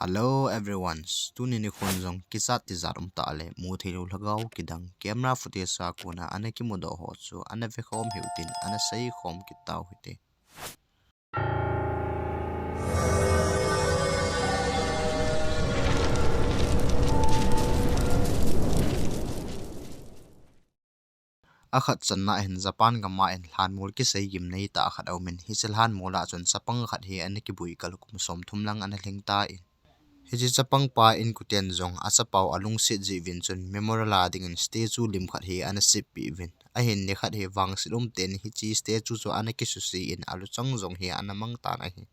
Hello everyone. Tuni ni khonjong kisat ti zarum ta le mu thil lagaw kidang camera footage sa kuna anaki modo ho chu anave khom heutin ana sei khom kitaw hite akhat channa hen Japan gama en hlan mol ki sei gim nei ta khat aumin hisel han mola chon sapang khat hi anaki bui kalukum som thumlang ana lengta in hiji chapang pa in kuten zong achapau alung se jivin chun memorial ding in statue lim khat hi ana sip pi vin a hin ne khat he wang silum ten hi chi statue chu ana ki su si in alu chang zong hi ana mang ta na hi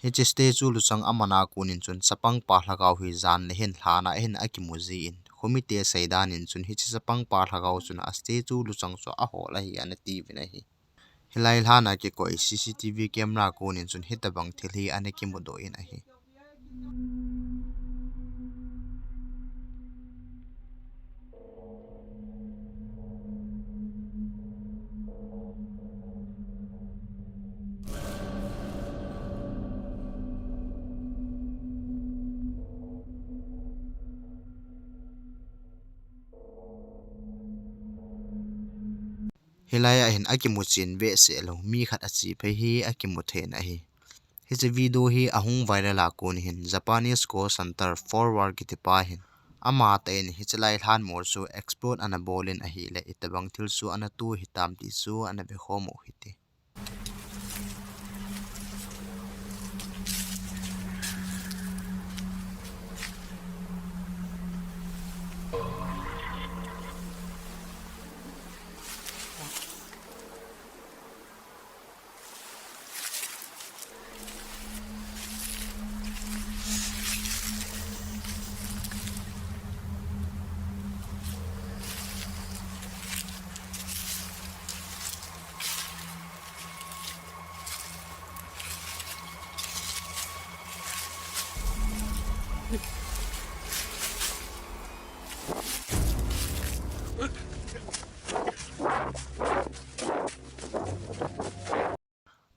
hiji statue lu chang amana kunin chun chapang pa hlagaw hi zan le hen hlana hen akimuzi in komite saidan in chun hiji chapang pa hlagaw chun a statue lu chang chu a hol a hi ana ti vin a hi hilai hlana ke koi cctv camera kunin chun hitabang thil hi ana ki modo in a hi hilaya hin akimuchin ve se lo mi khat achi phei hi akimuthen a hi hiji video hi ahung viral a kun hin Japanese ko center forward ki tipa hin ama ten hi chalai hlan mor su explode ana bolin a hi le itabang thil su ana tu hitam ti su ana be khomo hiti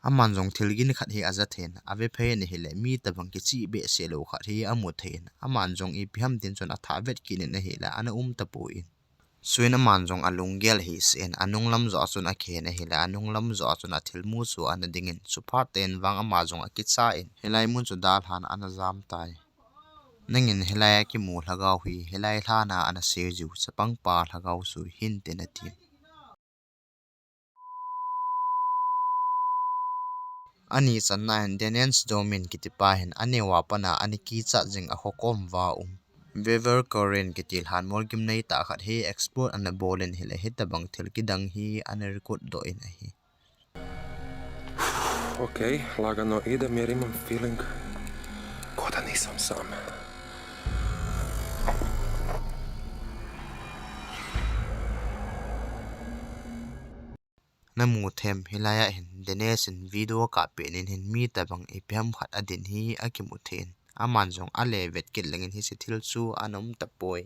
aman jong thilgin khat hi azathen ave phei ni hile mi tabang ki chi be se lo khat hi amuthen aman jong i phiam tin chon atha vet kin ne hila ana tapu in suina man jong alung gel hi sen anung lam zo chun a khe ne hila anung lam zo chun a thilmu chu ana dingin supha ten wang ama jong a kitsa in hilai mun chu dal han ana jam tai nangin hilai ki mu hlagaw hi hilai hlana ana seju chapang pa hlagaw su hin te na ti ani channa hen denens domin kitipa hen anewa pana ani ki cha jing a hokom wa weather current kitil han mol gim nei ta khat he export an bolen hile hitabang thil kidang hi an record do in a hi Okej, laga no ide mer imam feeling ko da nisam sam. namu them hilaya hin denesin video ka penin hin mi tabang ipyam khat adin hi akimuthen aman jong ale vet kil langin hi se thil chu anom tapoi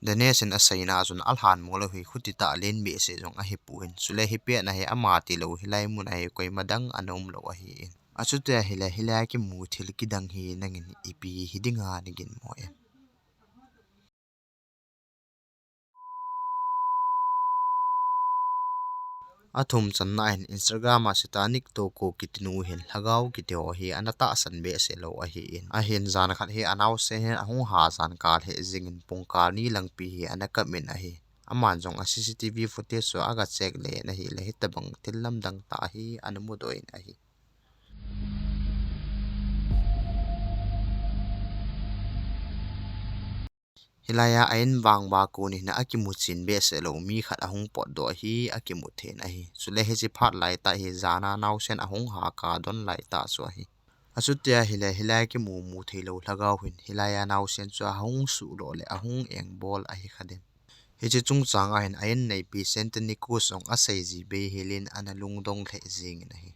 denesin asaina chun alhan mola hui khuti ta len be se jong a hi puin sule hi pe na he ama ti lo hilai mun ai koi madang anom lo a hi achute hilai ki mu thil kidang hi nangin ipi hidinga nigin mo athum channa hin Instagram a sitanik to ko kitinu hin lagaw kiteo hi anata san be se lo a hi in a hin zan khat hi anaw se hen ahung ha san kal he zingin pungka ni langpi hi anaka min a hi aman jong a cctv footage so aga check le na hi le hitabang tilam dang ta hi anamudoin a hi hilaya ain wang ba ko ni na akimuchin be se lo mi khat ahung pot do hi akimuthen a hi sule he chi phat lai ta hi zana naw sen ahung ha ka don lai ta so hi achutia hilai ki mu thelo lagaw hin hilaya naw sen chu ahung su lo le ahung eng bol a hi khaden he chi chung chang a hin ain nei pi senteni ku song a sei ji be helin ana lungdong the jing na hi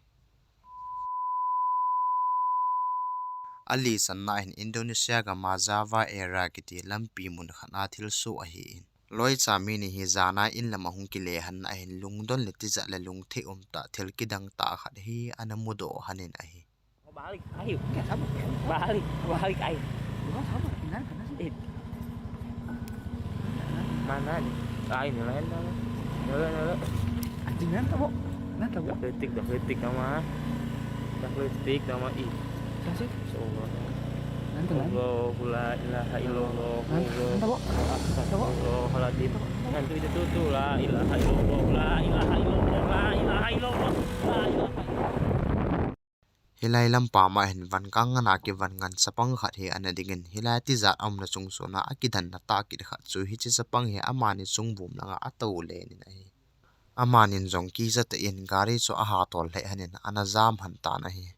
ali sanna in Indonesia ga Java era kiti lampi mun khana thil su a hi in loi chami ni hi zana in lamahung ki le han a hin lungdon le ti za le lung the ta thil kidang ta khat hi anamudo hanin a hi Balik, ayo, balik, balik, ayo. Mana nih? Ini lain dah. Nela. Anjing nanti bu. Dah kritik nama. Ih. Kasih. Allah. Nanti lah. La ilaha illallah. Nanti bu. Astagfirullahaladzim. Nanti itu tuh la ilaha illallah. La ilaha illallah. La ilaha illallah. La ilaha hilai lampa ma hin van kang na ki van ngan sapang khat he ana dingin hilai ti za am na chung so na akidan na ta ki khat chu hi chi sapang he amani chung bum langa atau le ni na hi amanin jong ki za te in gari so a ha tol le hanin ana zam han ta na hi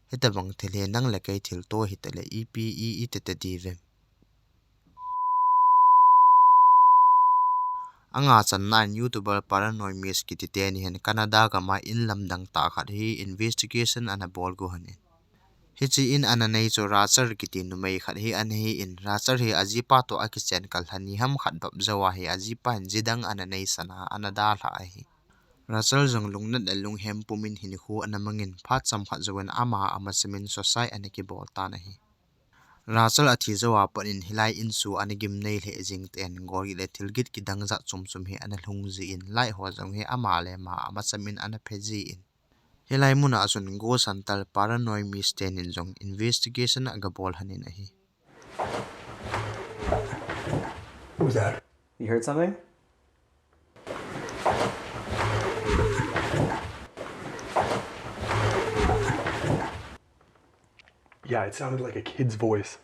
hitabang thile nang le kai thil to hi te le epe te te divem anga chan nan youtuber paranoid miss ki ti te ni hen canada ka ma in lamdang ta khat hi investigation ana bol go hanin hichi in ananei cho rachar kiti numei khat hi an hi in rachar hi ajipa to akichen kal hani ham khat bab zawa hi ajipa jidang ananei sana anada hla hi rachar jong lungnat alung hem pumin hin khu anamangin phat cham khat zawen ama amasemin sosai aniki bol ta na hi rachar athi zawa panin hilai insu anigim nei le jing ten gori le thilgit kidang za chum hi analung ji in lai ho jong he ama le ma amasamin ana pheji in hilai muna asun go santal paranoid misten in jong investigation aga bol hanin ahi What was that? You heard something? Yeah, it sounded like a kid's voice.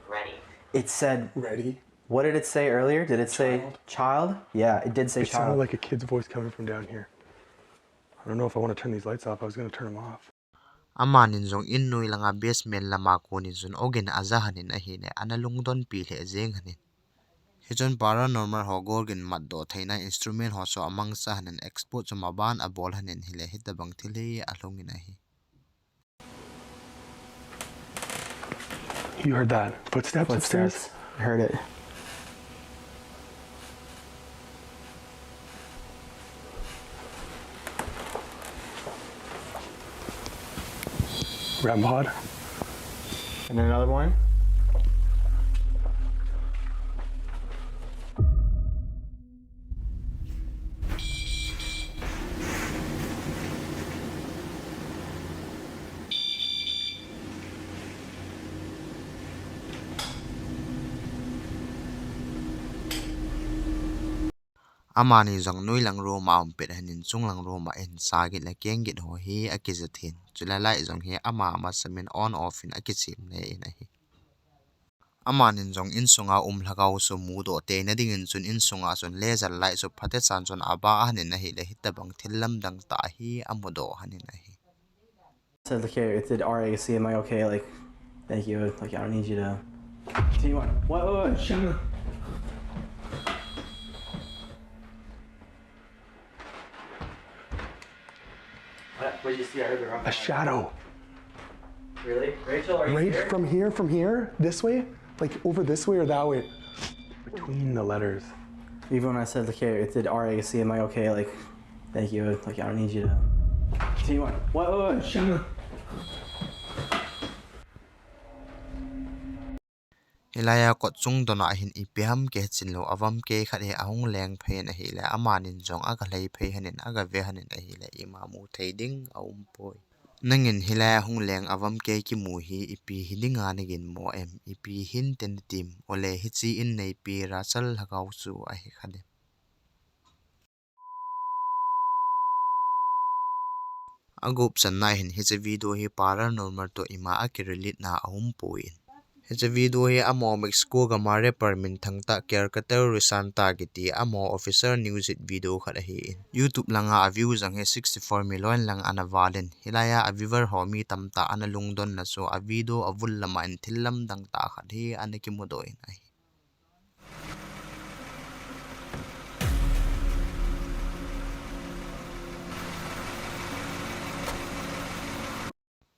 Ready. It said, Ready? what did it say earlier? Did it say child? Yeah, it did say It sounded child. like a kid's voice coming from down here. I don't know if I want to turn these lights off. I was going to turn them off. amanin jong innui langa basement lama ko ni jun ogen aza hanin ahi ne analung don pi le jeng hanin hijon paranormal ho gorgen mat do thaina instrument ho so amang sa hanin export chuma ban a bol hanin hile hitabang thile alongin ahi You heard that? Footsteps upstairs? I heard it. REM pod? And then another one. amani jong noi lang ro ma om pet hanin chung lang ro ma en sa gi la keng gi ho hi akizathin chulalai jong he ama ma samin on off in akichim ne in ahi amanin jong in sunga lhagau so mu do te na ding in chun in sunga chun laser light so phate chan chon aba hanin na hi le hitabang thillam dang ta hi amodo hanin ahi It said, okay, it did RAC. Am I okay? Like, thank you. Like, I don't need you to. Do you want? What? Shut up. What did you see? I heard the wrong. A shadow. Really? Rachel, are you Right here? from here? This way? Like over this way or that way? Between the letters. Even when I said, okay, it did RAC. Am I okay? Like, thank you. Like, I don't need you to. Do you want? What? Shut up. hilaya ko chung dona hin ipiam ke chinlo avam ke khat he ahung leng phe na hi le amanin jong aga lei phe hanin aga ve hanin a hi le imamu theiding aum poi nangin hilaya hung leng avam ke ki mu hi ipi hidinga nigin mo em ipi hin ten tim ole hi chi in nei pi ra chal hagau chu a hi khade agup sanna hin hi che video hi paranormal to ima akirilit na ahum poin hicha video hi amo Mexico ga mare permin thangta caretaker risanta giti amo officer news it video khada hi in YouTube langa a view jang he 64 million lang ana valen hilaya a viewer homi tamta ana lungdon na so a video avul lama in thillam dang ta khat hi aniki modoin ai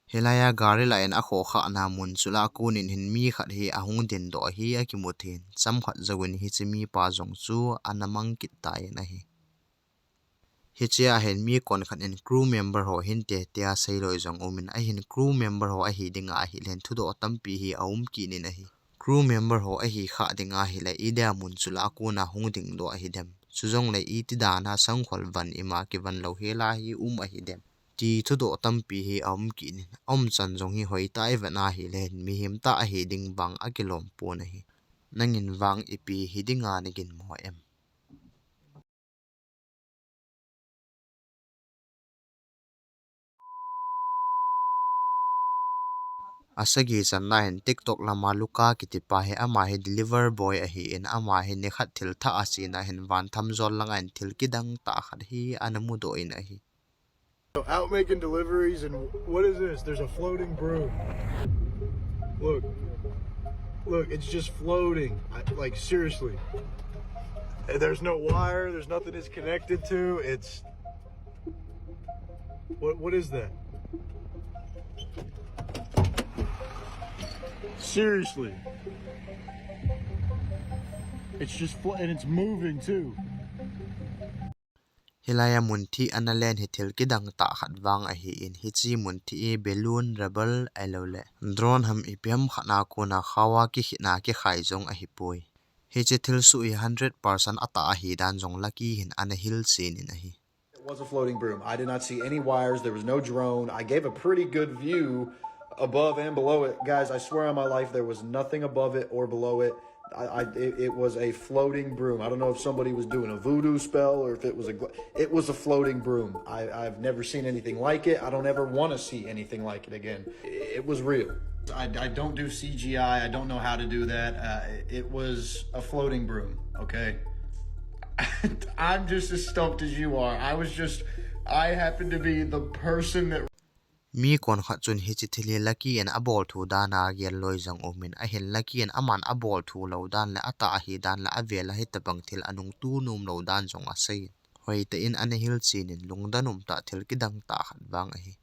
hilaya gari la en akho kha na mun chula kunin hin mi khat hi ahung din do hi akimuthin cham khat zawin hi chimi pa jong chu anamang kit tai na hi hi chia hen mi kon khat in crew member ho hin te tia sei loi zong omin a hin crew member ho a hi dinga hi len thu do tampi hi aum ki nin a hi crew member ho a hi kha dinga hi la ida mun chula ko na hung ding do a hi dem chuzong le I ti da na sang khol van ima ki van lo he la hi a hi dem ti thu do tampi hi aum ki nin om chan jong hi hoi tai vana hi len mi him ta a hi ding bang a kilom po na hi nangin wang ipi hi dinga ni gin mo em asagi channa hen tiktok lama luka kitipa he ama he deliver boy a hi in ama he ne khat thil tha asina hen van tham zol langa in thil kidang ta khat hi anamu do in a hi Out making deliveries, and what is this? There's a floating broom. Look, look, it's just floating. Like seriously, there's no wire. There's nothing it's connected to. It's what is that? Seriously, it's just and it's moving too. hilaya munthi analen he thil kidang ta khat wang a hi in hi chi munthi e balloon rubber alole drone ham ipiam khana ko na khawa ki hina ki khai jong a hi poi he che thil su 100% ata a hi dan jong laki hin ana hil sin in a hi It was a floating broom. I did not see any wires. There was no drone. I gave a pretty good view above and below it. Guys, I swear on my life, there was nothing above it or below it. It was a floating broom. I don't know if somebody was doing a voodoo spell or if it was it was a floating broom. I've never seen anything like it. I don't ever want to see anything like it again. It was real. I don't do CGI. I don't know how to do that. It was a floating broom, okay? I'm just as stumped as you are. I happened to be the person that mi kon kha chun hi chi thili laki en abol thu dana gel loi jang omin a hen laki en aman abol thu lo dan la ata hi dan la avela hi tabang thil anung tu num lo dan jong a sei hoi te in an hil chin in lungdanum ta thil kidang ta khat wang a hi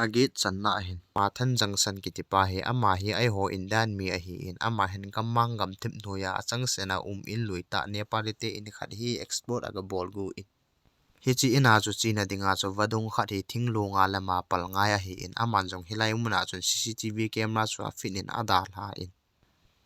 agit channa hin pathan junction kitipa he ama hi ai ho indan mi a hi in ama hen kamang gam thim noya achang sena in luita nepali te in khat hi export aga bol gu in hi chi ina chu china dinga chu wadung khat hi thinglunga lama pal ngai a hi in aman jong hilai muna chun cctv camera chu a fit in ada hla in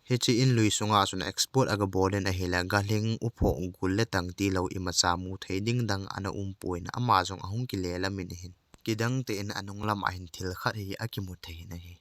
hi chi in lui sunga chun export aga bolen a hila galing upho gul le tang ti lo imacha mu theiding dang ana poin ama jong ahung ki le lamin hin kidang te in anung lam a hin thil khat hi akimu thein a hi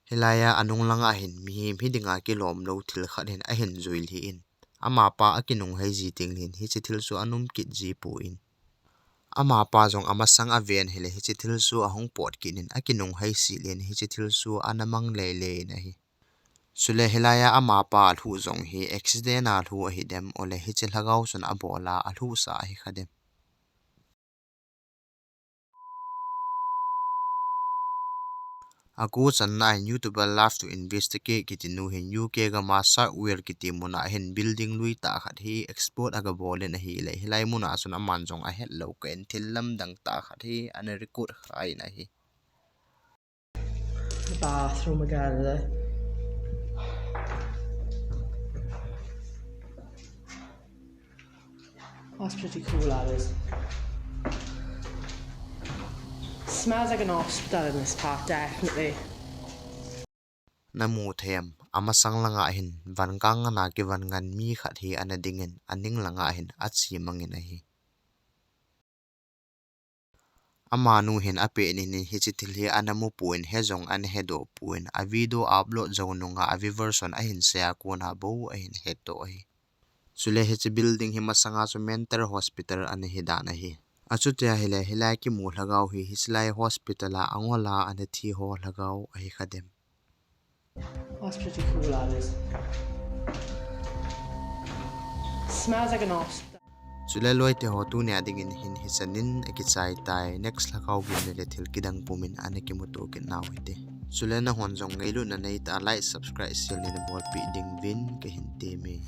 hilaya anung langa hin mi hi dinga ki lom lo thil khat hin a hin zuil hi in ama pa akinung hai ji ting hin hi chi thil su anum kit ji pu in ama pa jong ama sang a ven hele hi chi thil su ahung pot kin in akinung hai si len hi chi thil su anamang le le na hi sule hilaya ama pa thu jong hi accident a thu hi dem ole hi chi lagaw sun abola a thu sa hi khadem aku channa in youtube love to investigate kitinu hin uk ga ma sa wer kiti muna hin building lui ta khat hi export aga bolen hi le hilai muna sun aman jong a het lo ken thilam dang ta khat hi an record khai na hi The bathroom again. That's pretty cool, that is. Smells like an hospital in this part, definitely. Namu them amasang langa hin van kang na ki van ngan mi khat hi anadingin aning langa hin achi mangin a hi amanu hin ape ni hi chitil hi anamu puin hezong an hedo puin a video upload zonunga avi version a hin share ko na bo a hin heto hi chule hi chi building hi masanga chu mental hospital an hi da na hi achutia hile hilai ki mu lagaw hi hislai hospital a angola an thi ho lagaw a hi khadem. That's pretty cool, that is. Smells like an hospital. Chule loite ho tu nya dingin hin hisanin akichai tai next lakaw gin le thil kidang pumin aneki mutu kin nawite chule na honjong ngailu na nei ta like subscribe sil ni bol pi ding win ke hin te me